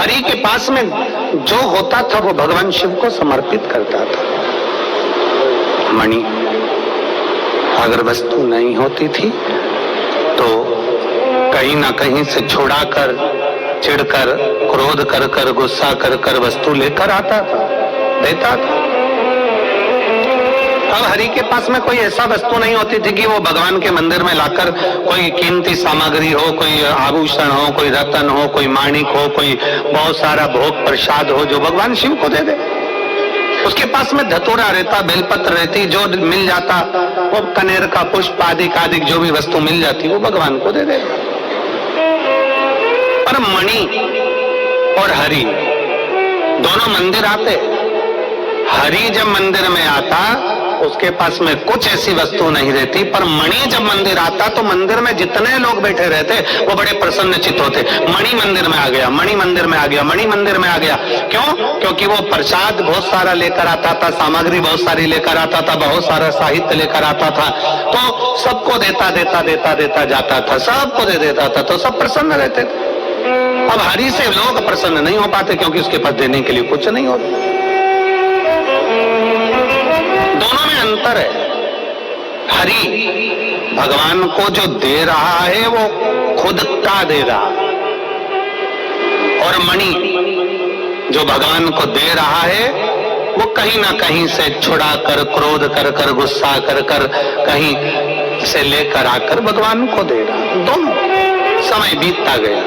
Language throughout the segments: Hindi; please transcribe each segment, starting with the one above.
हरि के पास में जो होता था वो भगवान शिव को समर्पित करता था। मणि अगर वस्तु नहीं होती थी तो कहीं ना कहीं से छुड़ाकर, चिढ़कर, क्रोध कर कर, गुस्सा कर कर वस्तु लेकर आता था, देता था। अब हरि के पास में कोई ऐसा वस्तु नहीं होती थी कि वो भगवान के मंदिर में लाकर कोई कीमती सामग्री हो, कोई आभूषण हो, कोई रत्न हो, कोई माणिक हो, कोई बहुत सारा भोग प्रसाद हो जो भगवान शिव को दे दे। उसके पास में धतूरा रहता, बेलपत्र रहती, जो मिल जाता वो कनेर का पुष्प आदि आदि जो भी वस्तु मिल जाती वो भगवान को दे दे। पर मणि और हरि दोनों मंदिर आते। हरि जब मंदिर में आता उसके पास में कुछ ऐसी वस्तु नहीं रहती, पर मणि जब मंदिर आता तो मंदिर में जितने लोग बैठे रहते वो बड़े प्रसन्नचित होते। मणि मंदिर में आ गया, मणि मंदिर में आ गया, मणि मंदिर में आ गया। क्यों? क्योंकि वो प्रसाद बहुत सारा लेकर आता था, सामग्री बहुत सारी लेकर आता था, बहुत सारा साहित्य लेकर आता था, तो सबको देता देता देता देता जाता था, सबको दे देता था, तो सब प्रसन्न रहते थे। अब हरि से लोग प्रसन्न नहीं हो पाते क्योंकि उसके पास देने के लिए कुछ नहीं होता। दोनों में अंतर है। हरि भगवान को जो दे रहा है वो खुद का दे रहा है, और मणि जो भगवान को दे रहा है वो कहीं ना कहीं से छुड़ा कर, क्रोध कर कर, गुस्सा कर कर कहीं से लेकर आकर भगवान को दे रहा है। दोनों समय बीतता गया,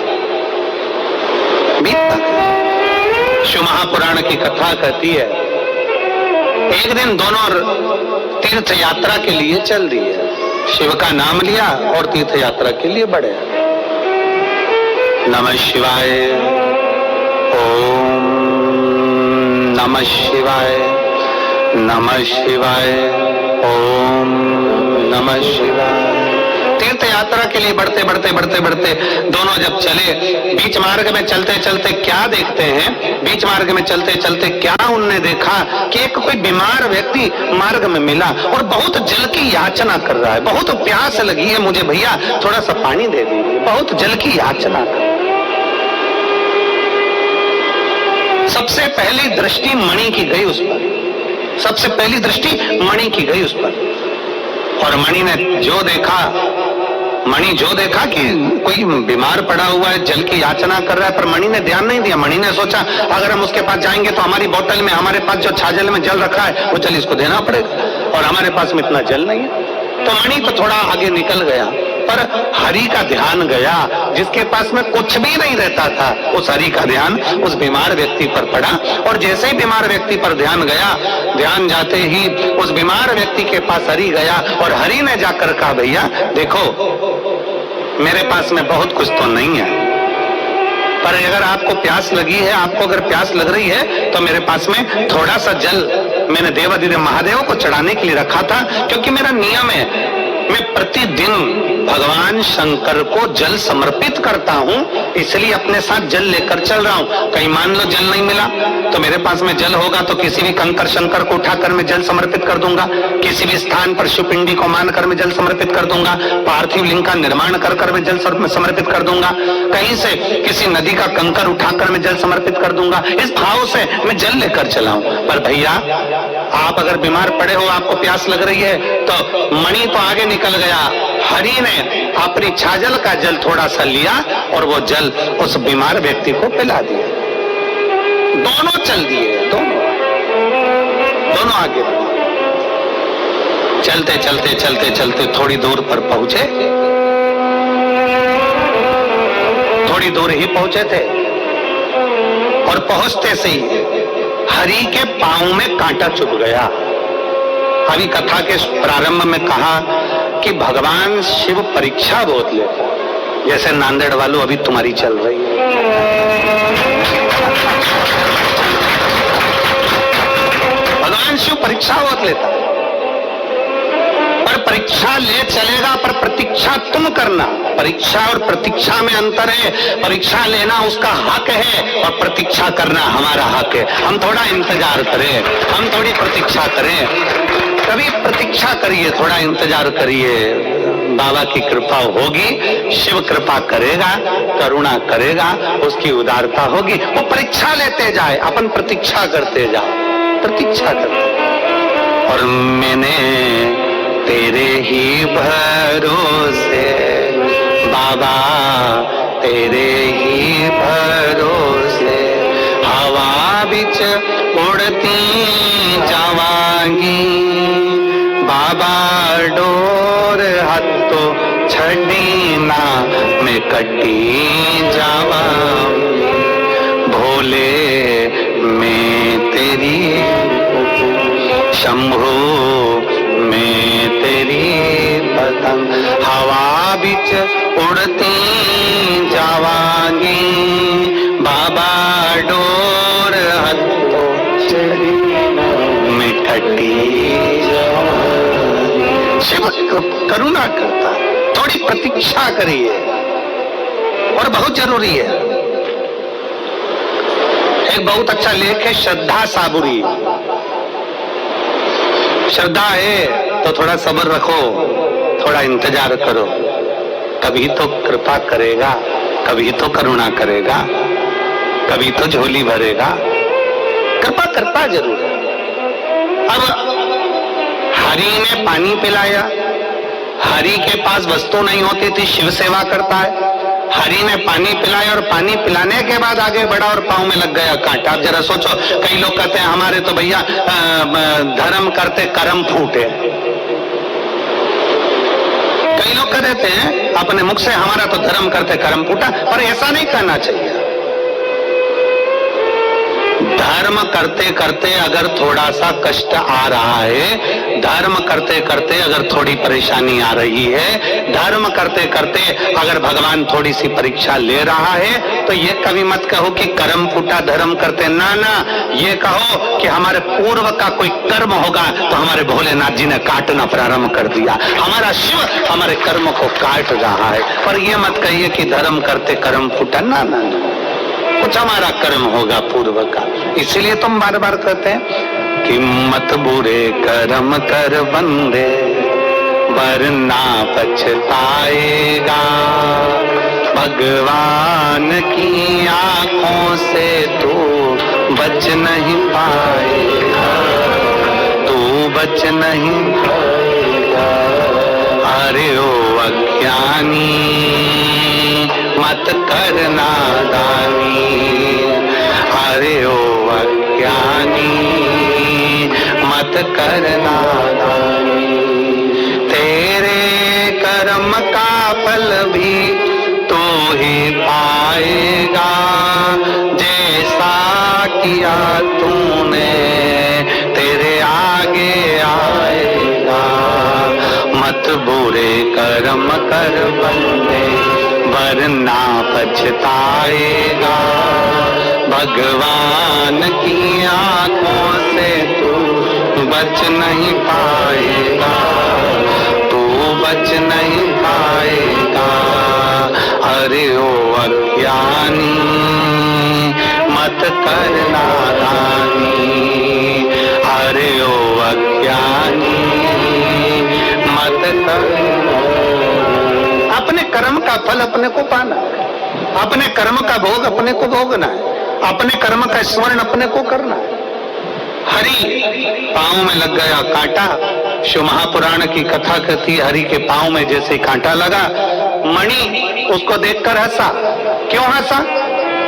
बीतता गया। शिव महापुराण की कथा कहती है एक दिन दोनों तीर्थ यात्रा के लिए चल दिए। शिव का नाम लिया और तीर्थ यात्रा के लिए बढ़े। नमः शिवाय, ओम नमः शिवाय, नमः शिवाय, ओम नमः शिवाय। तीर्थ यात्रा के लिए बढ़ते बढ़ते बढ़ते बढ़ते दोनों जब चले, बीच मार्ग में चलते चलते क्या देखते हैं, बीच मार्ग में चलते चलते क्या उनने देखा कि एक कोई बीमार व्यक्ति मार्ग में मिला और बहुत जल की याचना कर रहा है। बहुत प्यास लगी है मुझे, भैया थोड़ा सा पानी दे दीजिए। बहुत जल की याचना कर। सबसे पहली दृष्टि मणि की गई उस पर, सबसे पहली दृष्टि मणि की गई उस पर, और मणि ने जो देखा, मणि जो देखा कि कोई बीमार पड़ा हुआ है, जल की याचना कर रहा है, पर मणि ने ध्यान नहीं दिया। मणि ने सोचा अगर हम उसके पास जाएंगे तो हमारी बोतल में, हमारे पास जो छाजल में जल रखा है वो जल इसको देना पड़ेगा, और हमारे पास में इतना जल नहीं है। तो मणि तो थोड़ा आगे निकल गया, पर हरि का ध्यान गया जिसके पास में कुछ भी नहीं रहता था। उस हरि का ध्यान उस बीमार व्यक्ति पर पड़ा, और जैसे ही बीमार व्यक्ति पर ध्यान गया, ध्यान जाते ही उस बीमार व्यक्ति के पास हरि गया, और हरि ने जाकर कहा भैया देखो मेरे पास में बहुत कुछ तो नहीं है, पर अगर आपको प्यास लगी है, आपको अगर प्यास लग रही है तो मेरे पास में थोड़ा सा जल मैंने देवाधिदेव महादेव को चढ़ाने के लिए रखा था, क्योंकि मेरा नियम है मैं प्रतिदिन भगवान शंकर को जल समर्पित करता हूं, इसलिए अपने साथ जल लेकर चल रहा हूं। कहीं मान लो जल नहीं मिला तो मेरे पास में जल होगा तो किसी भी कंकर शंकर को उठाकर मैं जल समर्पित कर दूंगा, किसी भी स्थान पर शिवपिंडी को मानकर मैं जल समर्पित कर दूंगा, पार्थिव लिंग का निर्माण कर कर मैं जल समर्पित कर दूंगा, कहीं से किसी नदी का कंकर उठाकर मैं जल समर्पित कर दूंगा। इस भाव से मैं जल लेकर चला हूं। पर भैया आप अगर बीमार पड़े हो, आपको प्यास लग रही है, तो मणि तो आगे निकल गया, हरि ने अपनी छाजल का जल थोड़ा सा लिया और वो जल उस बीमार व्यक्ति को पिला दिया। दोनों चल दिए, दोनों आगे बढ़े। चलते चलते चलते चलते थोड़ी दूर पर पहुंचे, थोड़ी दूर ही पहुंचे थे, और पहुंचते से ही हरि के पांव में कांटा चुभ गया। अभी कथा के प्रारंभ में कहा कि भगवान शिव परीक्षा बहुत लेता, जैसे नांदेड़ वालों अभी तुम्हारी चल रही है। भगवान शिव परीक्षा बहुत लेता, पर परीक्षा ले चलेगा, पर प्रतीक्षा तुम करना। परीक्षा और प्रतीक्षा में अंतर है। परीक्षा लेना उसका हक है और प्रतीक्षा करना हमारा हक है। हम थोड़ा इंतजार करें, हम थोड़ी प्रतीक्षा करें। कभी प्रतीक्षा करिए, थोड़ा इंतजार करिए, बाबा की कृपा होगी, शिव कृपा करेगा, करुणा करेगा, उसकी उदारता होगी। वो परीक्षा लेते जाए, अपन प्रतीक्षा करते जाओ, प्रतीक्षा करते। और मैंने तेरे ही भरोसे बाबा, तेरे ही भरोसे हवा बिच उड़ती जावांगी बाबा, डोर हत्तो छड़ी ना मैं कटी जावा। भोले मैं तेरी शंभू मैं तेरी पतंग, हवा बिच उड़ती जावांगी बाबा, डोर हत्तो छड़ी मैं कटी जावांगी। शिव करुणा करता, थोड़ी प्रतीक्षा करिए, और बहुत जरूरी है। एक बहुत अच्छा लेख है श्रद्धा साबुरी। श्रद्धा है तो थोड़ा सब्र रखो, थोड़ा इंतजार करो, कभी तो कृपा करेगा, कभी तो करुणा करेगा, कभी तो झोली भरेगा, कृपा करता जरूर है। अब हरि ने पानी पिलाया, हरि के पास वस्तु नहीं होती थी, शिव सेवा करता है। हरि ने पानी पिलाया और पानी पिलाने के बाद आगे बढ़ा और पांव में लग गया कांटा। आप जरा सोचो, कई लोग कहते हैं हमारे तो भैया धर्म करते कर्म फूटे। कई लोग कह देते हैं अपने मुख से हमारा तो धर्म करते कर्म फूटा, पर ऐसा नहीं कहना चाहिए। धर्म करते करते अगर थोड़ा सा कष्ट आ रहा है, धर्म करते करते अगर थोड़ी परेशानी आ रही है, धर्म करते करते अगर भगवान थोड़ी सी परीक्षा ले रहा है, तो ये कभी मत कहो कि कर्म फूटा धर्म करते, ना ना, ये कहो कि हमारे पूर्व का कोई कर्म होगा तो हमारे भोलेनाथ जी ने काटना प्रारंभ कर दिया, हमारा शिव हमारे कर्म को काट रहा है। पर ये मत कहिए कि धर्म करते कर्म फूटा, ना ना ना, कुछ हमारा कर्म होगा पूर्व का। इसलिए तुम बार बार कहते हैं कि मत बुरे कर्म कर बंदे वरना पछताएगा, भगवान की आंखों से तू बच नहीं पाएगा, तू बच नहीं पाएगा। अरे ओ अज्ञानी मत करना दानी, अरे ओ अज्ञानी मत करना दानी, तेरे कर्म का फल भी तो ही पाएगा, जैसा किया तूने तेरे आगे आएगा। मत बुरे कर्म कर बंदे वरना पछताएगा, भगवान की आंखों से तू बच नहीं पाएगा, तू बच नहीं पाएगा। अरे ओ अज्ञानी मत करना दानी, अरे ओ अज्ञानी मत करना। अपने कर्म का फल अपने को पाना, अपने कर्म का भोग अपने को भोगना है, अपने कर्म का स्मरण अपने को करना है। हरि पांव में लग गया कांटा, शिव महापुराण की कथा कहती है हरि के पांव में जैसे कांटा लगा, मणि उसको देखकर हंसा। क्यों हंसा?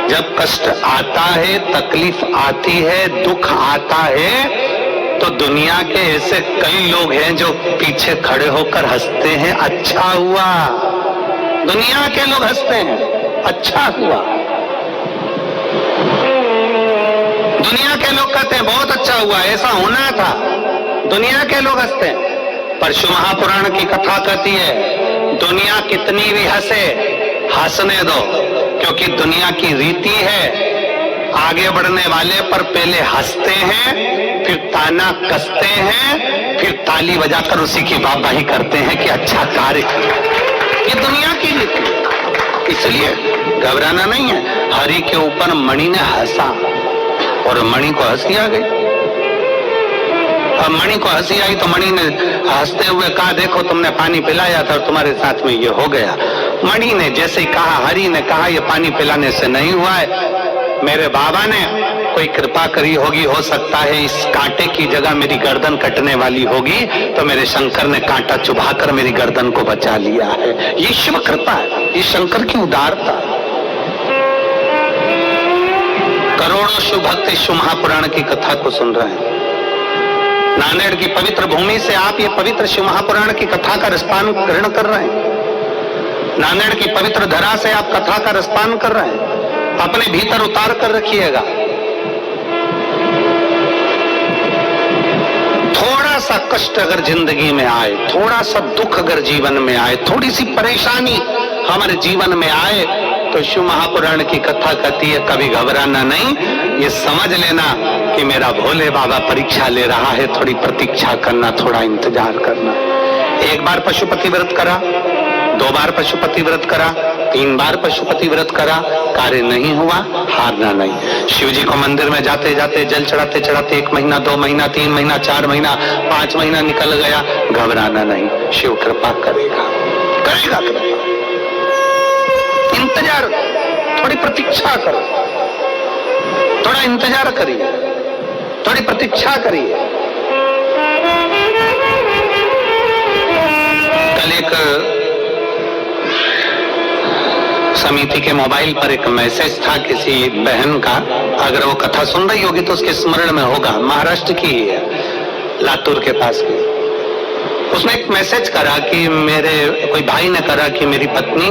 जब कष्ट आता है, तकलीफ आती है, दुख आता है, तो दुनिया के ऐसे कई लोग हैं जो पीछे खड़े होकर हंसते हैं, अच्छा हुआ। दुनिया के लोग हंसते हैं, अच्छा हुआ। दुनिया के लोग कहते हैं बहुत अच्छा हुआ, ऐसा होना था। दुनिया के लोग हंसते हैं, पर शिव महापुराण की कथा कहती है दुनिया कितनी भी हंसे, हंसने दो, क्योंकि दुनिया की रीति है आगे बढ़ने वाले पर पहले हंसते हैं, फिर ताना कसते हैं, फिर ताली बजाकर उसी की वाहवाही करते हैं कि अच्छा कार्य किया। ये दुनिया की रीति है, इसलिए घबराना नहीं है। हरि के ऊपर मणि ने हंसा और मणि को हंसी आ गई। अब मणि को हंसी आई तो मणि ने हंसते हुए कहा, देखो तुमने पानी पिलाया था और तुम्हारे साथ में ये हो गया। मणि ने जैसे ही कहा, हरि ने कहा, ये पानी पिलाने से नहीं हुआ है, मेरे बाबा ने कोई कृपा करी होगी, हो सकता है इस कांटे की जगह मेरी गर्दन कटने वाली होगी, तो मेरे शंकर ने कांटा चुभाकर मेरी गर्दन को बचा लिया है। ये शिव कृपा है, ये शंकर की उदारता। करोड़ों शिव भक्त शिव महापुराण की कथा को सुन रहे हैं। नांदेड़ की पवित्र भूमि से आप ये पवित्र शिव महापुराण की कथा का रसपान ग्रहण कर रहे हैं। नांदेड़ की पवित्र धरा से आप कथा का रसपान कर रहे हैं। अपने भीतर उतार कर रखिएगा। थोड़ा सा कष्ट अगर जिंदगी में आए, थोड़ा सा दुख अगर जीवन में आए, थोड़ी सी परेशानी हमारे जीवन में आए, तो शिव महापुराण की कथा कहती है कभी घबराना नहीं, ये समझ लेना कि मेरा भोले बाबा परीक्षा ले रहा है, थोड़ी प्रतीक्षा करना, थोड़ा इंतजार करना। एक बार पशुपति व्रत करा, 2 बार पशुपति व्रत करा, 3 बार पशुपति व्रत करा, कार्य नहीं हुआ, हारना नहीं। शिव जी को मंदिर में जाते जाते, जल चढ़ाते चढ़ाते 1 महीना, 2 महीना, 3 महीना, 4 महीना, 5 महीना निकल गया, घबराना नहीं, शिव कृपा करेगा, करेगा कृपा। इंतजार, थोड़ी प्रतीक्षा करो, थोड़ा इंतजार करिए, थोड़ी प्रतीक्षा करिए। कल एक समिति के मोबाइल पर एक मैसेज था किसी बहन का, अगर वो कथा सुन रही होगी तो उसके स्मरण में होगा, महाराष्ट्र की ही है, लातूर के पास की। उसने एक मैसेज करा कि मेरे कोई भाई ने करा कि मेरी पत्नी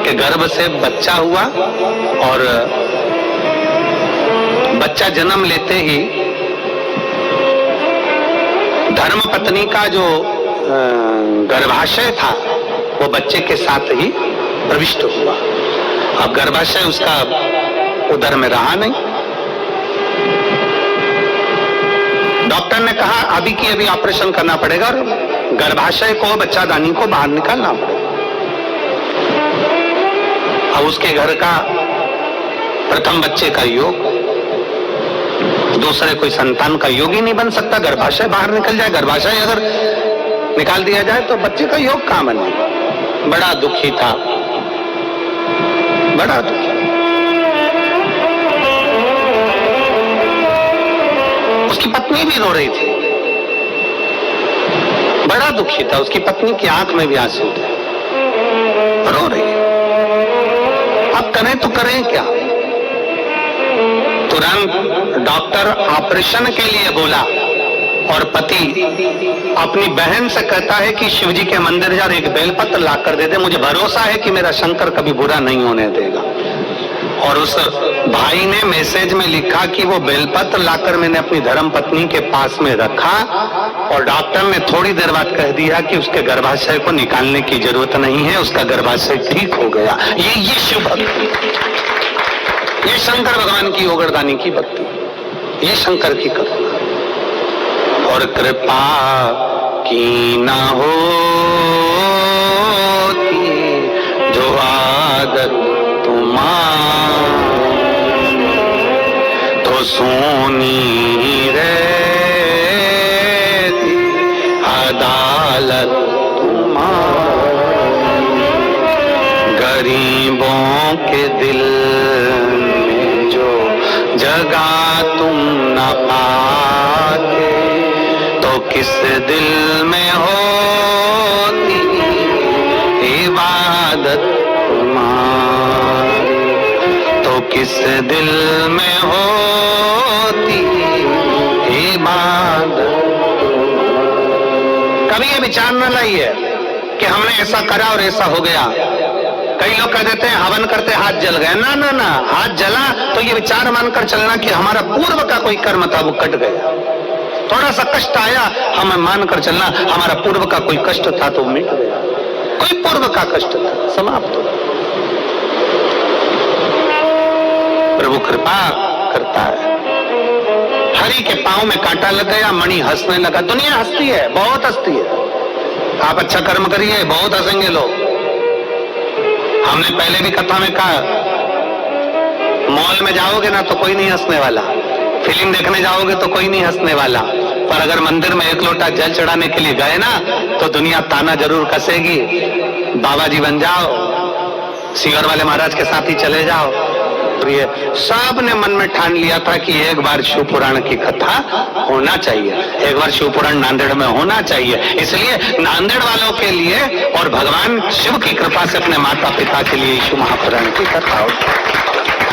के गर्भ से बच्चा हुआ और बच्चा जन्म लेते ही धर्मपत्नी का जो गर्भाशय था वो बच्चे के साथ ही प्रविष्ट हुआ। अब गर्भाशय उसका उदर में रहा नहीं। डॉक्टर ने कहा अभी की अभी ऑपरेशन करना पड़ेगा और गर्भाशय को, बच्चादानी को बाहर निकालना पड़ेगा। अब उसके घर का प्रथम बच्चे का योग, दूसरे कोई संतान का योग ही नहीं बन सकता, गर्भाशय बाहर निकल जाए। गर्भाशय अगर निकाल दिया जाए तो बच्चे का योग कहां बनेगा। बड़ा दुखी था, बड़ा दुखी। उसकी पत्नी भी रो रही थी, बड़ा दुखी था। उसकी पत्नी की आंख में भी आंसू थे, रो रही है। अब करें तो करें क्या। तुरंत डॉक्टर ऑपरेशन के लिए बोला और पति अपनी बहन से कहता है कि शिवजी के मंदिर जा, एक बेलपत्र ला कर दे दे, मुझे भरोसा है कि मेरा शंकर कभी बुरा नहीं होने देगा। और उस भाई ने मैसेज में लिखा कि वो बेलपत्र लाकर मैंने अपनी धर्म पत्नी के पास में रखा और डॉक्टर ने थोड़ी देर बाद कह दिया कि उसके गर्भाशय को निकालने की जरूरत नहीं है, उसका गर्भाशय ठीक हो गया। ये शिव भक्ति, ये शंकर भगवान की ओगरदानी की भक्ति, ये शंकर की करुणा। और कृपा की ना होती जो आदत तुम्हारी, तो सोनी रहती अदालत तुम्हारी। गरीबों के दिल में जो जगा तुम न पाते, तो किस दिल में होती इबादत तुम्हारी, तो किस दिल में होती इबादत। कभी ये विचार न लाइए कि हमने ऐसा करा और ऐसा हो गया। कई लोग कह देते हैं हवन करते हाथ जल गए। ना ना ना, हाथ जला तो ये विचार मानकर चलना कि हमारा पूर्व का कोई कर्म था वो कट गया। थोड़ा सा कष्ट आया, हमें मानकर चलना हमारा पूर्व का कोई कष्ट था तो मिट गया। कोई पूर्व का कष्ट था, समाप्त हो। प्रभु कृपा करता है। हरि के पांव में कांटा लग गया, मणि हंसने लगा। दुनिया हंसती है, बहुत हंसती है। आप अच्छा कर्म करिए, बहुत हंसेंगे लोग। हमने पहले भी कथा में कहा, मॉल में जाओगे ना तो कोई नहीं हंसने वाला, फिल्म देखने जाओगे तो कोई नहीं हंसने वाला, पर अगर मंदिर में एक लोटा जल चढ़ाने के लिए गए ना तो दुनिया ताना जरूर कसेगी, बाबा जी बन जाओ, सीकर वाले महाराज के साथ ही चले जाओ। सब ने मन में ठान लिया था कि एक बार शिव पुराण की कथा होना चाहिए, एक बार शिव पुराण नांदेड़ में होना चाहिए। इसलिए नांदेड़ वालों के लिए और भगवान शिव की कृपा से अपने माता पिता के लिए शिव महापुराण की कथा हो।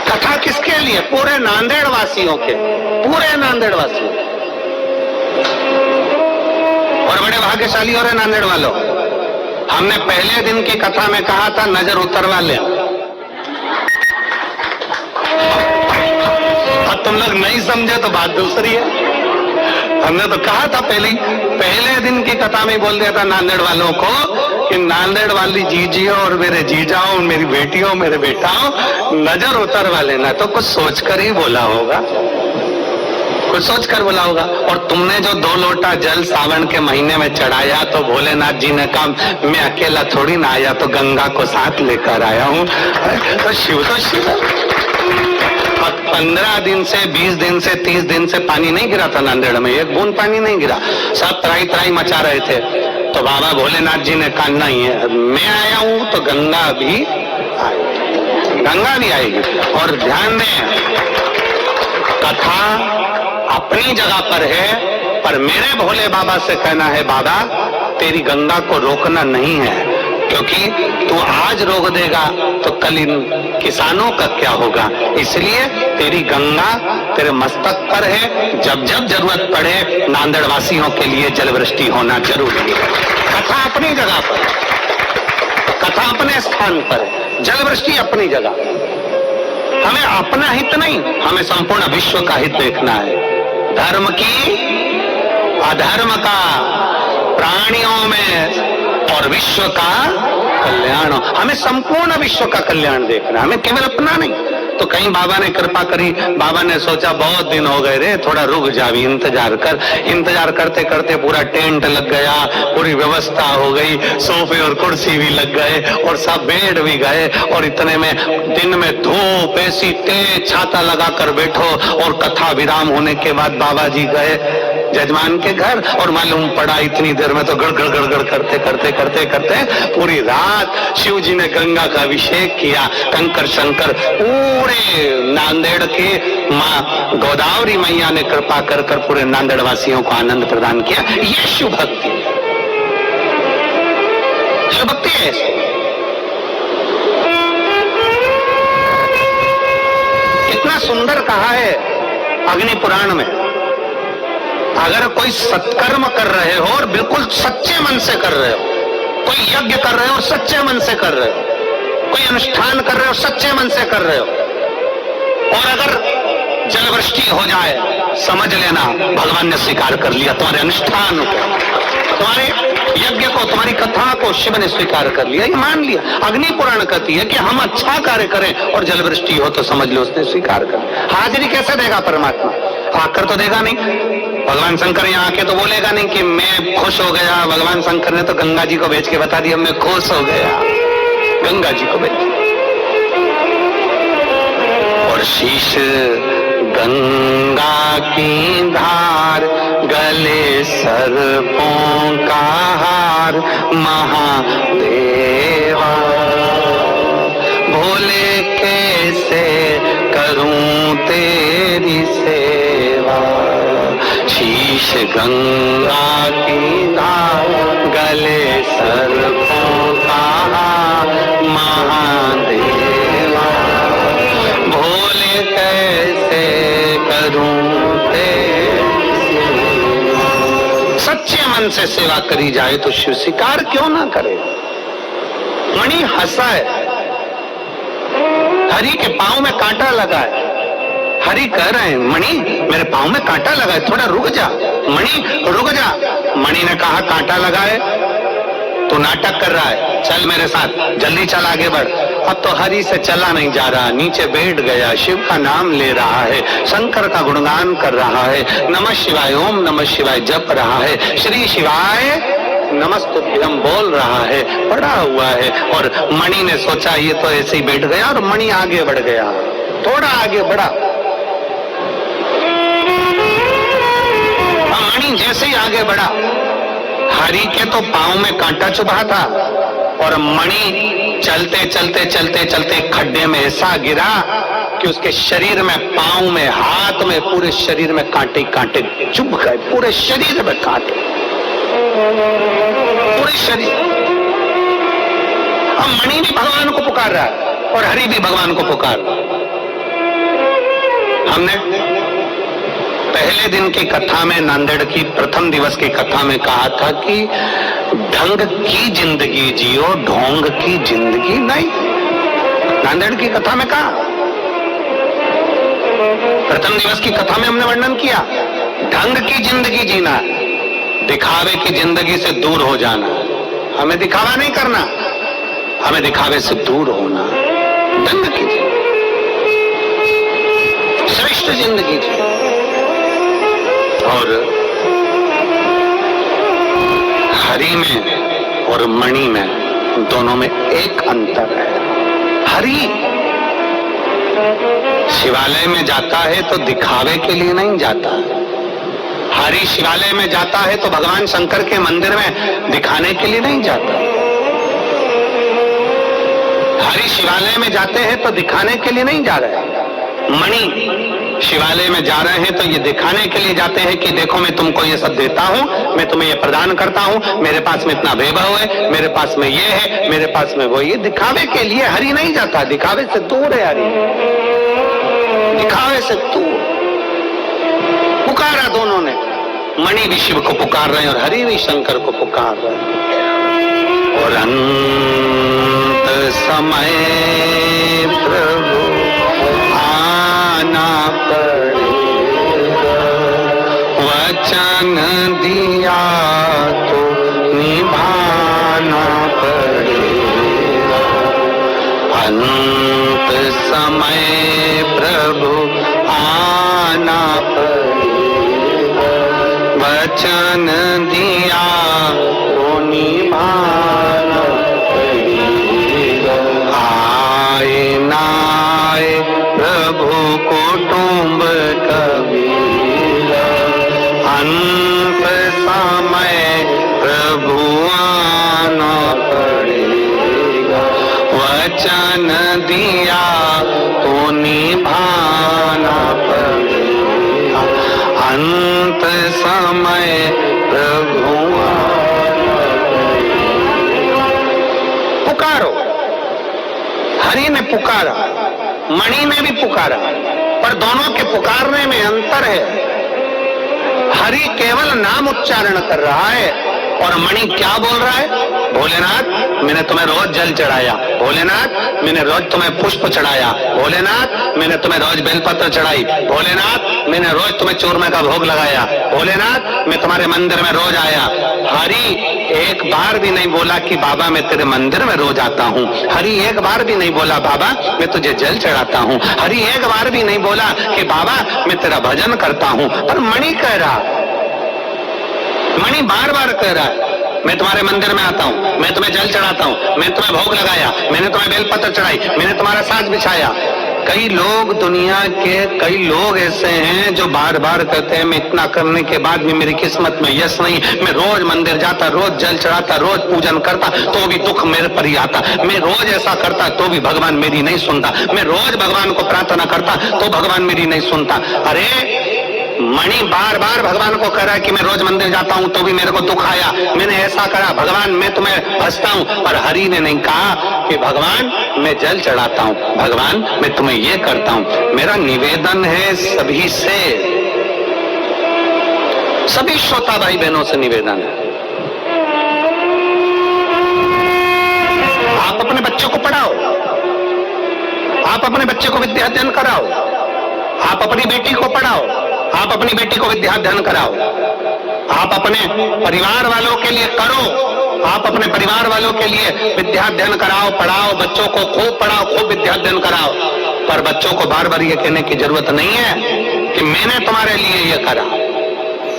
कथा किसके लिए? पूरे नांदेड़ वासियों के, पूरे नांदेड़ वासियों। और बड़े भाग्यशाली हो रहे नांदेड़ वालों, हमने पहले दिन की कथा में कहा था नजर उतरवा ले, अब तुम लोग नहीं समझे तो बात दूसरी है। हमने तो कहा था पहले दिन की कथा में बोल दिया था नांदेड़ वालों को कि नांदेड़ वाली जीजियों और मेरे जीजाओं, मेरी बेटियों, मेरे बेटाओं, नजर उतरवा लेना। तो कुछ सोचकर ही बोला होगा, कुछ सोचकर बोला होगा। और तुमने जो 2 लोटा जल सावन के महीने में चढ़ाया तो भोलेनाथ जी ने कहा मैं अकेला थोड़ी ना आया, तो गंगा को साथ लेकर आया हूँ। तो शिव 15 दिन से 20 दिन से 30 दिन से पानी नहीं गिरा था नांदेड़ में, एक बूंद पानी नहीं गिरा, सब त्राई त्राई मचा रहे थे। तो बाबा भोलेनाथ जी ने कहा नहीं है, मैं आया हूं तो गंगा भी आएगी, गंगा भी आएगी। और ध्यान दें, कथा अपनी जगह पर है, पर मेरे भोले बाबा से कहना है बाबा तेरी गंगा को रोकना नहीं है, क्योंकि तू आज रोक देगा तो कल इन किसानों का क्या होगा। इसलिए तेरी गंगा तेरे मस्तक पर है, जब जब जरूरत पड़े नांदेड़ वासियों के लिए जलवृष्टि होना जरूरी है। कथा अपनी जगह पर, कथा अपने स्थान पर, जलवृष्टि अपनी जगह। हमें अपना हित नहीं, हमें संपूर्ण विश्व का हित देखना है। धर्म की, अधर्म का, प्राणियों में और विश्व का कल्याण, हमें संपूर्ण विश्व का कल्याण देखना, हमें केवल अपना नहीं। तो कहीं बाबा ने कृपा करी, बाबा ने सोचा बहुत दिन हो गए रे, थोड़ा रुक जा, इंतजार कर। इंतजार करते करते पूरा टेंट लग गया, पूरी व्यवस्था हो गई, सोफे और कुर्सी भी लग गए और सब बेड भी गए। और इतने में दिन में धूप ऐसी तेज, छाता लगाकर बैठो। और कथा विराम होने के बाद बाबा जी गए जजमान के घर, और मालूम पड़ा इतनी देर में तो गड़गड़ गड़गड़ करते करते करते करते पूरी रात शिव जी ने गंगा का अभिषेक किया। कंकर शंकर पूरे नांदेड़ के माँ गोदावरी मैया ने कृपा कर कर पूरे नांदेड़ वासियों को आनंद प्रदान किया। ये शिव भक्ति, शिव भक्ति है। कितना सुंदर कहा है अग्नि पुराण में, अगर कोई सत्कर्म कर रहे हो और बिल्कुल सच्चे मन से कर रहे हो, कोई यज्ञ कर रहे हो और सच्चे मन से कर रहे हो, कोई अनुष्ठान कर रहे हो सच्चे मन से कर रहे हो, और अगर जलवृष्टि हो जाए, समझ लेना भगवान ने स्वीकार कर लिया तुम्हारे अनुष्ठान को, तुम्हारे यज्ञ को, तुम्हारी कथा को शिव ने स्वीकार कर लिया, ये मान लिया। अग्नि पुराण कहती है कि हम अच्छा कार्य करें और जलवृष्टि हो तो समझ लो उसने स्वीकार कर लिया। हाजिरी कैसे देगा परमात्मा? आकर तो देगा नहीं। भगवान शंकर यहाँ आके तो बोलेगा नहीं कि मैं खुश हो गया। भगवान शंकर ने तो गंगा जी को भेज के बता दिया मैं खुश हो गया, गंगा जी को भेज। और शीश गंगा की धार, गले सर्पों का हार, महादेवा भोले कैसे करूं तेरी सेवा। शीश गंगा की धार, गले सर्पों का हार, महादेवा भोले कैसे करूं तेरी सेवा। सच्चे मन से सेवा करी जाए तो शिव स्वीकार क्यों ना करे। मणि हंसा है, हरि के पांव में कांटा लगा है। हरि कह रहे हैं मणि मेरे पांव में कांटा लगा है, थोड़ा रुक जा। मणि रुक जा। मणि ने कहा कांटा लगा है, तू नाटक कर रहा है, चल मेरे साथ, जल्दी चल आगे बढ़। अब तो हरि से चला नहीं जा रहा, नीचे बैठ गया, शिव का नाम ले रहा है, शंकर का गुणगान कर रहा है, नमः शिवाय ओम नमः शिवाय जप रहा है, श्री शिवाय नमस्तुभ्यम बोल रहा है, पड़ा हुआ है। और मणि ने सोचा ये तो ऐसे ही बैठ गया, और मणि आगे बढ़ गया, थोड़ा आगे बढ़ा। मणि जैसे ही आगे बढ़ा, हरि के तो पांव में कांटा चुभा था और मणि चलते चलते चलते चलते खड्डे में ऐसा गिरा कि उसके शरीर में, पांव में, हाथ में, पूरे शरीर में कांटे कांटे चुभ गए, पूरे शरीर में कांटे, पूरे शरीर। अब मणि भी भगवान को पुकार रहा है और हरि भी भगवान को पुकार रहा है। हमने पहले दिन की कथा में, नांदेड़ की प्रथम दिवस की कथा में कहा था कि ढंग की जिंदगी जियो, ढोंग की जिंदगी नहीं। नांदेड़ की कथा में कहा, प्रथम दिवस की कथा में हमने वर्णन किया, ढंग की जिंदगी जीना, दिखावे की जिंदगी से दूर हो जाना। हमें दिखावा नहीं करना, हमें दिखावे से दूर होना, ढंग की श्रेष्ठ जिंदगी जी। और हरि में और मणि में, दोनों में एक अंतर है। हरि शिवालय में जाता है तो दिखावे के लिए नहीं जाता। हरि शिवालय में जाता है तो भगवान शंकर के मंदिर में दिखाने के लिए नहीं जाता। हरि शिवालय में जाते हैं तो दिखाने के लिए नहीं जा रहे। मणि शिवालय में जा रहे हैं तो ये दिखाने के लिए जाते हैं कि देखो मैं तुमको ये सब देता हूं, मैं तुम्हें ये प्रदान करता हूं, मेरे पास में इतना वैभव है, मेरे पास में ये है, मेरे पास में वो। ये दिखावे के लिए हरि नहीं जाता, दिखावे से दूर है हरि, दिखावे से दूर। पुकारा दोनों ने, मणि भी शिव को पुकार रहे हैं और हरि भी शंकर को पुकार रहे हैं। और अंत समय प्रभु आना पड़ेगा, वचन दिया तो निभाना पड़ेगा। अंत समय प्रभु आना पड़ेगा, वचन दिया तो निभाना पड़ेगा। आए ना आए प्रभु कुटुंब कबीरा, अंत समय प्रभु आना पड़ेगा, वचन दिया तो निभाना पड़ेगा। अंत समय प्रभु आना पड़ेगा। पुकारो, हरि ने पुकारा, मणि ने भी पुकारा, पर दोनों के पुकारने में अंतर है। हरि केवल नाम उच्चारण कर रहा है और मणि क्या बोल रहा है? भोलेनाथ मैंने तुम्हें रोज जल चढ़ाया, भोलेनाथ मैंने रोज तुम्हें पुष्प चढ़ाया, भोलेनाथ मैंने तुम्हें रोज बेलपत्र चढ़ाई, भोलेनाथ मैंने रोज तुम्हें चूरमे का भोग लगाया, भोलेनाथ मैं तुम्हारे मंदिर में रोज आया। हरि एक बार भी नहीं बोला कि बाबा मैं तेरे मंदिर में रोज आता हूँ। हरि एक बार भी नहीं बोला बाबा मैं तुझे जल चढ़ाता हूँ। हरि एक बार भी नहीं बोला कि बाबा मैं तेरा भजन करता हूँ। पर मणि कह रहा, मणि बार बार कह रहा है मैं तुम्हारे मंदिर में आता हूँ, मैं तुम्हें जल चढ़ाता हूँ, मैंने तुम्हें भोग लगाया, मैंने तुम्हें बेलपत्र चढ़ाई, मैंने तुम्हारा साज बिछाया। कई लोग, दुनिया के कई लोग ऐसे हैं जो बार बार कहते हैं मैं इतना करने के बाद भी मेरी किस्मत में यश नहीं, मैं रोज मंदिर जाता, रोज जल चढ़ाता, रोज पूजन करता तो भी दुख मेरे पर ही आता, मैं रोज ऐसा करता तो भी भगवान मेरी नहीं सुनता, मैं रोज भगवान को प्रार्थना करता तो भगवान मेरी नहीं सुनता। अरे मणि बार बार भगवान को कह रहा है कि मैं रोज मंदिर जाता हूं तो भी मेरे को दुख आया, मैंने ऐसा करा, भगवान मैं तुम्हें भजता हूं। पर हरि ने नहीं कहा कि भगवान मैं जल चढ़ाता हूं, भगवान मैं तुम्हें ये करता हूं। मेरा निवेदन है सभी से, सभी श्रोता भाई बहनों से निवेदन है, आप अपने बच्चों को पढ़ाओ, आप अपने बच्चे को विद्या अध्ययन कराओ, आप अपनी बेटी को पढ़ाओ, आप अपनी बेटी को विद्या अध्ययन कराओ, आप अपने परिवार वालों के लिए करो, आप अपने परिवार वालों के लिए विद्या अध्ययन कराओ, पढ़ाओ, बच्चों को खूब पढ़ाओ, खूब विद्या अध्ययन कराओ। पर बच्चों को बार बार ये कहने की जरूरत नहीं है कि मैंने तुम्हारे लिए ये करा,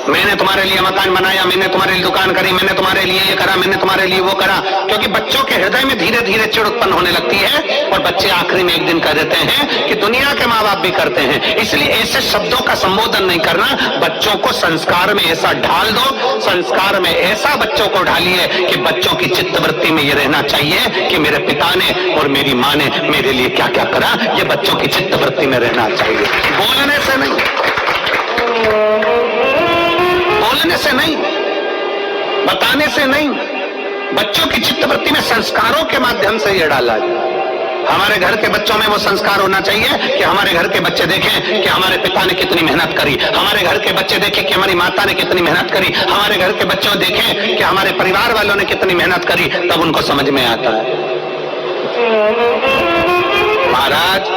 मैंने तुम्हारे लिए मकान बनाया, मैंने तुम्हारे लिए दुकान करी, मैंने तुम्हारे लिए ये करा, मैंने तुम्हारे लिए वो करा। क्योंकि बच्चों के हृदय में धीरे धीरे चिड़ उत्पन्न होने लगती है और बच्चे आखिरी में एक दिन कह देते हैं कि दुनिया के माँ बाप भी करते हैं। इसलिए ऐसे शब्दों का संबोधन नहीं करना, बच्चों को संस्कार में ऐसा ढाल दो, संस्कार में ऐसा बच्चों को ढालिए कि बच्चों की चित्तवृत्ति में ये रहना चाहिए कि मेरे पिता ने और मेरी माँ ने मेरे लिए क्या क्या करा, ये बच्चों की चित्तवृत्ति में रहना चाहिए। बोलने से नहीं, बोलने से नहीं, बताने से नहीं, बच्चों की चित्तवृत्ति में संस्कारों के माध्यम से यह डाला जाए। हमारे घर के बच्चों में वो संस्कार होना चाहिए कि हमारे घर के बच्चे देखें कि हमारे पिता ने कितनी मेहनत करी, हमारे घर के बच्चे देखें कि हमारी माता ने कितनी मेहनत करी, हमारे घर के बच्चों देखें कि हमारे परिवार वालों ने कितनी मेहनत करी, तब उनको समझ में आता है। महाराज,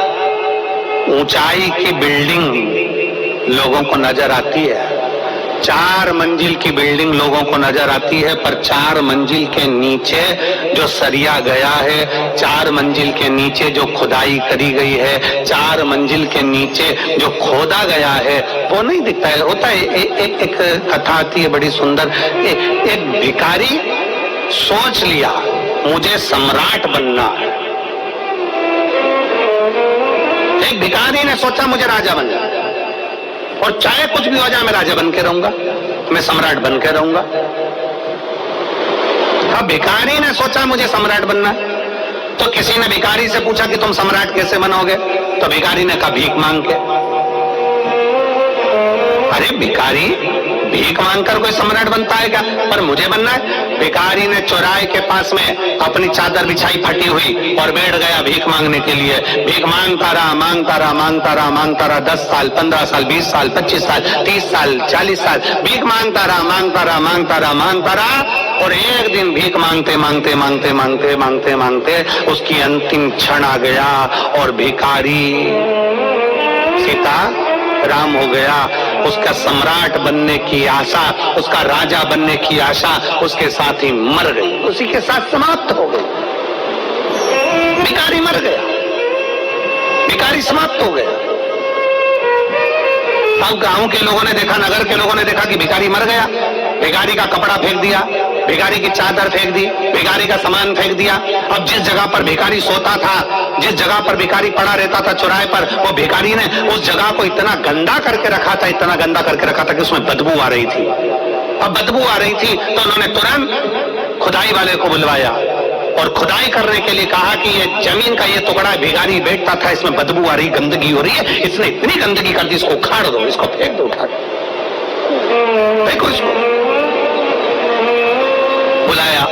ऊंचाई की बिल्डिंग लोगों को नजर आती है, 4 मंजिल की बिल्डिंग लोगों को नजर आती है, पर 4 मंजिल के नीचे जो सरिया गया है, 4 मंजिल के नीचे जो खुदाई करी गई है, 4 मंजिल के नीचे जो खोदा गया है, वो नहीं दिखता है। होता है एक कथा आती है बड़ी सुंदर। एक भिखारी सोच लिया मुझे सम्राट बनना है। एक भिखारी ने सोचा मुझे राजा बनना है, और चाहे कुछ भी हो जाए मैं राजा बन के रहूंगा, मैं सम्राट बन के रहूंगा। अब भिखारी ने सोचा मुझे सम्राट बनना है, तो किसी ने भिखारी से पूछा कि तुम सम्राट कैसे बनोगे? तो भिखारी ने कहा भीख मांग के। अरे भिखारी, भीख मांगकर कोई सम्राट बनता है क्या? पर मुझे बनना है। भिखारी ने चौराहे के पास में अपनी चादर बिछाई फटी हुई और बैठ गया भीख मांगने के लिए। भीख मांगता रहा, मांगता रहा, मांगता रहा, मांगता रहा, 10 साल, 15 साल, 20 साल, 25 साल, 30 साल, 40 साल भीख मांगता रहा, मांगता रहा, मांगता रहा, मांगता रहा। और एक दिन भीख मांगते मांगते मांगते मांगते मांगते मांगते उसकी अंतिम क्षण आ गया और भिखारी सीता राम हो गया। उसका सम्राट बनने की आशा, उसका राजा बनने की आशा उसके साथ ही मर गई, उसी के साथ समाप्त हो गई। भिखारी मर गया, भिखारी समाप्त हो गया। अब गांव के लोगों ने देखा, नगर के लोगों ने देखा कि भिखारी मर गया। भिखारी का कपड़ा फेंक दिया, भिखारी की चादर फेंक दी, भिखारी का सामान फेंक दिया। अब जिस जगह पर भिखारी सोता था, जिस जगह पर भिखारी पड़ा रहता था चौराहे पर, वो भिखारी ने उस जगह को इतना गंदा करके रखा था, इतना गंदा करके रखा था कि उसमें बदबू आ रही थी। अब बदबू आ रही थी तो उन्होंने तुरंत खुदाई वाले को बुलवाया और खुदाई करने के लिए कहा कि ये जमीन का ये टुकड़ा भिखारी बैठता था, इसमें बदबू आ रही, गंदगी हो रही है, इसने इतनी गंदगी कर दी, इसको उखाड़ दो, इसको फेंक दो, उठा देखो इसको। बुलाया,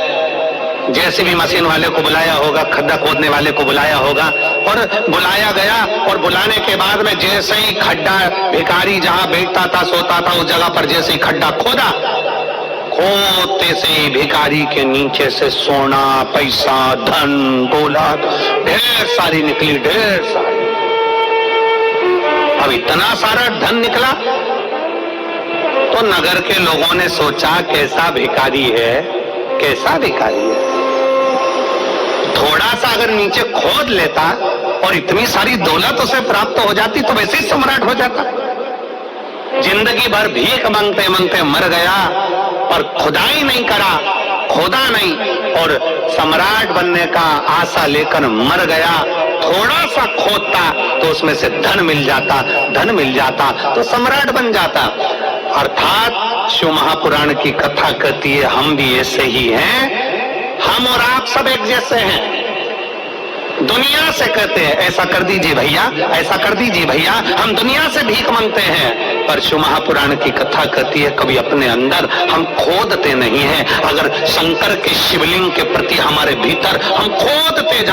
जेसीबी मशीन वाले को बुलाया होगा, खड्डा खोदने वाले को बुलाया होगा, और बुलाया गया। और बुलाने के बाद में जैसे ही खड्डा, भिखारी जहां बैठता था, सोता था, उस जगह पर जैसे ही खड्डा खोदा, खोदते से ही भिखारी के नीचे से सोना, पैसा, धन, दौलत ढेर सारी निकली, ढेर सारी। अब इतना सारा धन निकला तो नगर के लोगों ने सोचा कैसा भिखारी है, कैसा भिखारी है। थोड़ा सा अगर नीचे खोद लेता और इतनी सारी दौलत उसे प्राप्त हो जाती तो वैसे ही सम्राट हो जाता। जिंदगी भर भीख मांगते मांगते मर गया, पर खुदाई नहीं करा, खोदा नहीं, और सम्राट बनने का आशा लेकर मर गया। थोड़ा सा खोदता तो उसमें से धन मिल जाता, धन मिल जाता तो सम्राट बन जाता। अर्थात शिव महापुराण की कथा कहती है हम भी ऐसे ही हैं, हम और आप सब एक जैसे हैं। दुनिया से कहते हैं ऐसा कर दीजिए भैया, ऐसा कर दीजिए भैया, हम दुनिया से भीख मांगते हैं, पर शिव महापुराण की कथा कहती है कभी अपने अंदर हम खोदते नहीं हैं। अगर शंकर के शिवलिंग के प्रति हमारे भीतर हम खोदते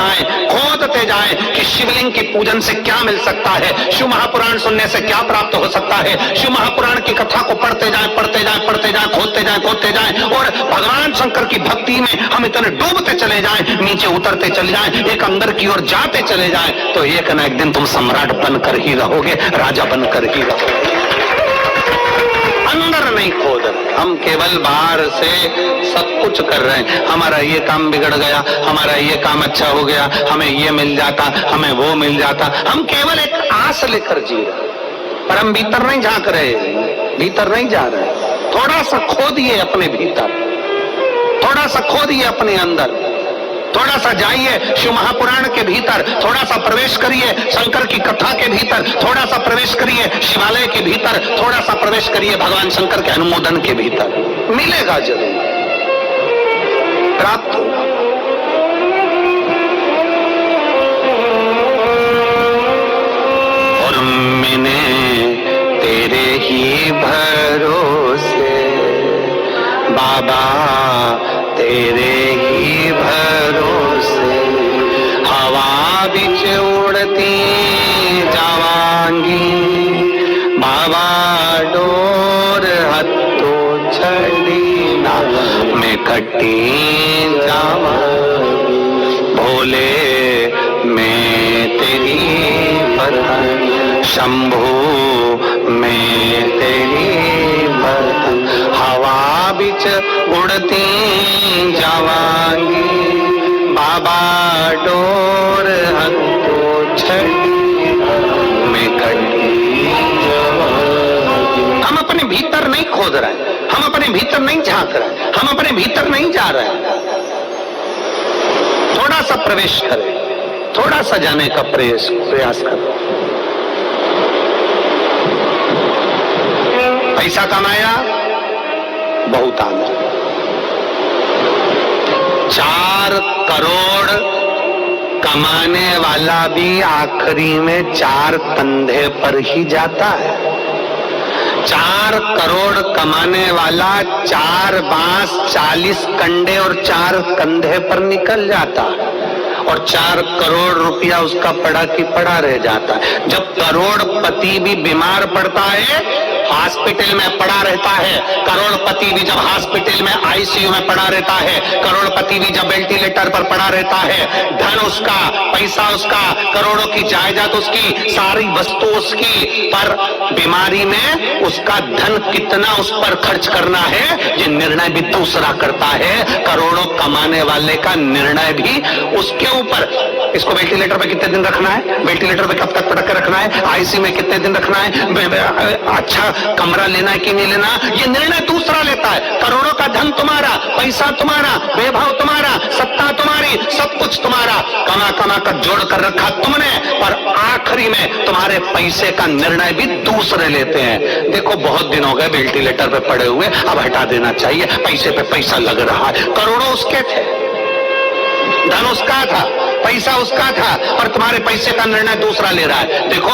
जाएं कि शिवलिंग की पूजन से क्या मिल सकता है, शिव महापुराण सुनने से क्या प्राप्त हो सकता है, शिव महापुराण की कथा को पढ़ते जाएं, खोदते जाएं, और भगवान शंकर की भक्ति में हम इतने डूबते चले जाएं, नीचे उतरते चले जाएं, एक अंदर की ओर जाते चले जाएं, तो एक न एक दिन तुम सम्राट बनकर ही रहोगे, राजा बनकर ही रहोगे। अंदर नहीं खोद रहे, हम केवल बाहर से सब कुछ कर रहे हैं। हमारा ये काम बिगड़ गया, हमारा ये काम अच्छा हो गया, हमें ये मिल जाता, हमें वो मिल जाता। हम केवल एक आस लेकर जी रहे, पर हम भीतर नहीं झांक रहे, भीतर नहीं जा रहे। थोड़ा सा खोदिए अपने भीतर, थोड़ा सा खोदिए अपने अंदर, थोड़ा सा जाइए शिव महापुराण के भीतर, थोड़ा सा प्रवेश करिए शंकर की कथा के भीतर, थोड़ा सा प्रवेश करिए शिवालय के भीतर, थोड़ा सा प्रवेश करिए भगवान शंकर के अनुमोदन के भीतर। मिलेगा जरूर, प्राप्त होगा। और मैंने तेरे ही भरोसे बाबा, तेरे ही भरोसे हवा बिच उड़ती जावांगी बाबा, डोर हत्थों छड़ी ना मैं कटी जावा, भोले मैं तेरी बरतन, शंभू मैं तेरी बरतन, हवा बिच उड़ती जावांगी बाबा, डोर हत्थों छड़ी मैं कटी जावांगी। हम अपने भीतर नहीं खोद रहे हैं, हम अपने भीतर नहीं झांक रहे हैं, हम अपने भीतर नहीं जा रहे हैं। थोड़ा सा प्रवेश करें, थोड़ा सा जाने का प्रयास करें। पैसा कमाया, बहुत आंदोलन, 4 करोड़ कमाने वाला भी आखिरी में 4 कंधे पर ही जाता है। 4 करोड़ कमाने वाला 4 बांस 40 कंडे और 4 कंधे पर निकल जाता है, और 4 करोड़ रुपया उसका पड़ा की पड़ा रह जाता है। जब करोड़पति भी बीमार पड़ता है, हॉस्पिटल में पड़ा रहता है, करोड़पति भी जब हॉस्पिटल में आईसीयू में पड़ा रहता है, करोड़पति भी जब वेंटिलेटर पर पड़ा रहता है, धन उसका, पैसा उसका, करोड़ों की जायदाद उसकी, सारी वस्तु उसकी, पर बीमारी में उसका धन कितना उस पर खर्च करना है ये निर्णय भी दूसरा करता है। करोड़ों कमाने वाले का निर्णय भी उसके ऊपर, इसको वेंटिलेटर पे कितने दिन रखना है, वेंटिलेटर पे कब तक पटक के रखना है, आईसीयू में कितने दिन रखना है, अच्छा कमरा लेना है कि नहीं लेना, ये निर्णय दूसरा लेता है। करोड़ों का धन तुम्हारा, पैसा तुम्हारा, वैभव तुम्हारा, सत्ता तुम्हारी, सब कुछ तुम्हारा, कमा कमा कर जोड़ कर रखा तुमने, पर आखिरी में तुम्हारे पैसे का निर्णय भी दूसरे लेते हैं। देखो बहुत दिन हो गए वेंटिलेटर पे पड़े हुए, अब हटा देना चाहिए, पैसे पे पैसा लग रहा है। करोड़ों उसके थे, धन उसका था, पैसा उसका था, पर तुम्हारे पैसे का निर्णय दूसरा ले रहा है। देखो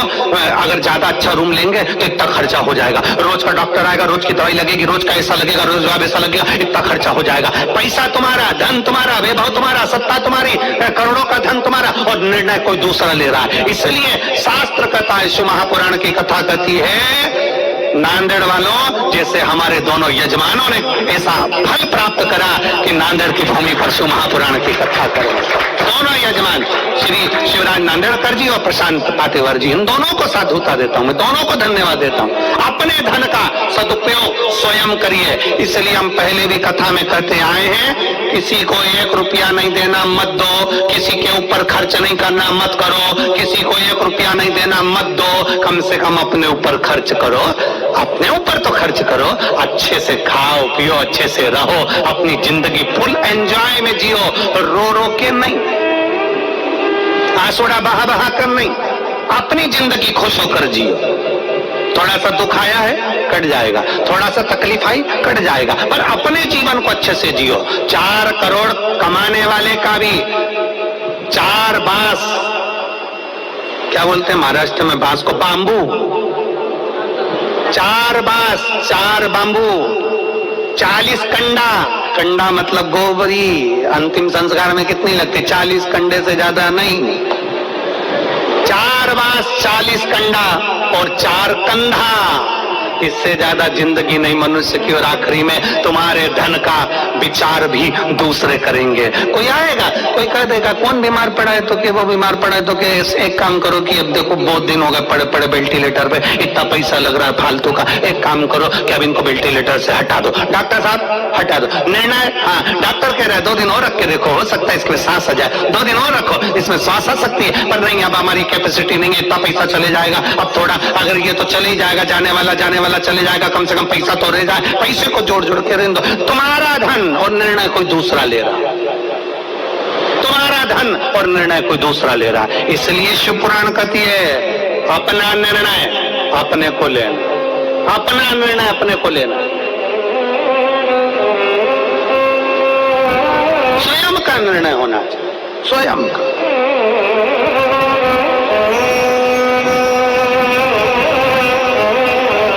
अगर ज्यादा अच्छा रूम लेंगे तो इतना खर्चा हो जाएगा, रोज का डॉक्टर आएगा, रोज की दवाई लगेगी, रोज का ऐसा लगेगा, रोज ऐसा लगेगा, इतना खर्चा हो जाएगा। पैसा तुम्हारा, धन तुम्हारा, वैभव तुम्हारा, सत्ता तुम्हारी, करोड़ों का धन तुम्हारा, और निर्णय कोई दूसरा ले रहा है। इसलिए शास्त्र कहता है, शिव महापुराण की कथा कहती है, नांदेड़ वालों जैसे हमारे दोनों यजमानों ने ऐसा फल प्राप्त करा कि नांदेड़ की भूमि पर शिव महापुराण की कथा करें। दोनों यजमान श्री शिवराज नांदेड़कर जी और प्रशांत पातेवर जी, इन दोनों को साधुता देता हूं, मैं दोनों को धन्यवाद देता हूं। अपने धन का सदुपयोग स्वयं करिए। इसलिए हम पहले भी कथा में कहते आए हैं, किसी को 1 रुपया नहीं देना मत दो, किसी के ऊपर खर्च नहीं करना मत करो, किसी को 1 रुपया नहीं देना मत दो, कम से कम अपने ऊपर खर्च करो, अपने ऊपर तो खर्च करो, अच्छे से खाओ पियो, अच्छे से रहो, अपनी जिंदगी फुल एंजॉय में जियो, रो रो के नहीं, आंसुड़ा बहा बहा कर नहीं, अपनी जिंदगी खुश होकर जियो। थोड़ा सा दुख आया है कट जाएगा, थोड़ा सा तकलीफ आई कट जाएगा, पर अपने जीवन को अच्छे से जियो। 4 करोड़ कमाने वाले का भी 4 बांस, क्या बोलते हैं महाराष्ट्र में बांस को, बांबू, 4 बांस, 4 बांबू, 40 कंडा, कंडा मतलब गोबरी, अंतिम संस्कार में कितनी लगती, 40 कंडे से ज्यादा नहीं, 4 बांस 40 कंडा और 4 कंधा, इससे ज्यादा जिंदगी नहीं मनुष्य की। और आखिरी में तुम्हारे धन का विचार भी दूसरे करेंगे। कोई आएगा, कोई कह देगा कौन बीमार पड़ा है तो कि वो बीमार पड़ा है तो कि एक काम करो कि अब देखो बहुत दिन हो गए पड़े पड़े वेंटिलेटर पे, इतना पैसा लग रहा है फालतू का, एक काम करो कि अब इनको वेंटिलेटर से हटा दो। डॉक्टर साहब हटा दो, निर्णय, हाँ डॉक्टर कह रहे हैं 2 दिन और रख के देखो, हो सकता है इसमें सांस आ जाए, 2 दिन और रखो, इसमें सांस आ सकती है, पर नहीं अब हमारी कैपेसिटी नहीं है, इतना पैसा चले जाएगा, अब थोड़ा, अगर ये तो चले ही जाएगा, जाने वाला वाला चले जाएगा, कम से कम पैसा तो रह जाए, पैसे को जोड़ जोड़ के रहने दो। तुम्हारा धन और निर्णय कोई दूसरा ले रहा, तुम्हारा धन और निर्णय कोई दूसरा ले रहा। इसलिए शिव पुराण कहती है अपना निर्णय अपने को लेना, अपना निर्णय अपने को लेना, स्वयं का निर्णय होना चाहिए, स्वयं का।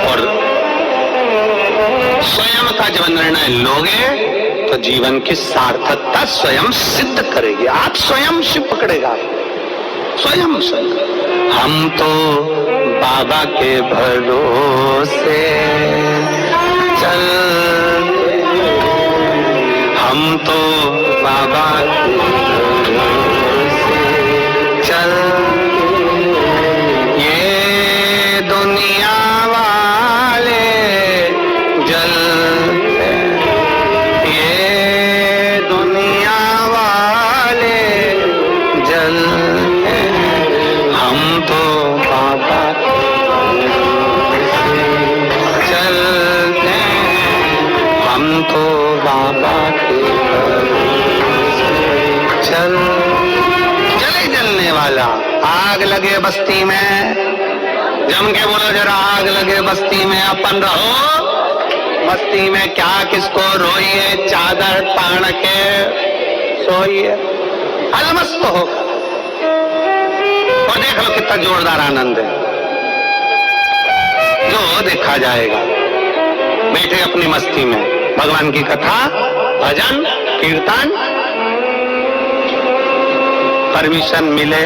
और स्वयं का जब निर्णय लोगे तो जीवन की सार्थकता स्वयं सिद्ध करेगी। आप स्वयं शिव पकड़ेगा, स्वयं से। हम तो बाबा के भरोसे चलते, हम तो बाबा के भरोसे चलते, ये दुनिया वाले जलते, ये दुनिया वाले जलते, हम तो बाबा के भरोसे चलते, हम तो बाबा के भरोसे चल। जले जलने वाला, आग लगे बस्ती में, जम के बोलो जरा आग लगे बस्ती में, अपन रहो बस्ती में, क्या किसको रोइए, चादर तान के सोइए, अलमस्त हो। और देख लो कितना जोरदार आनंद है, जो देखा जाएगा। बैठे अपनी मस्ती में, भगवान की कथा, भजन, कीर्तन, परमिशन मिले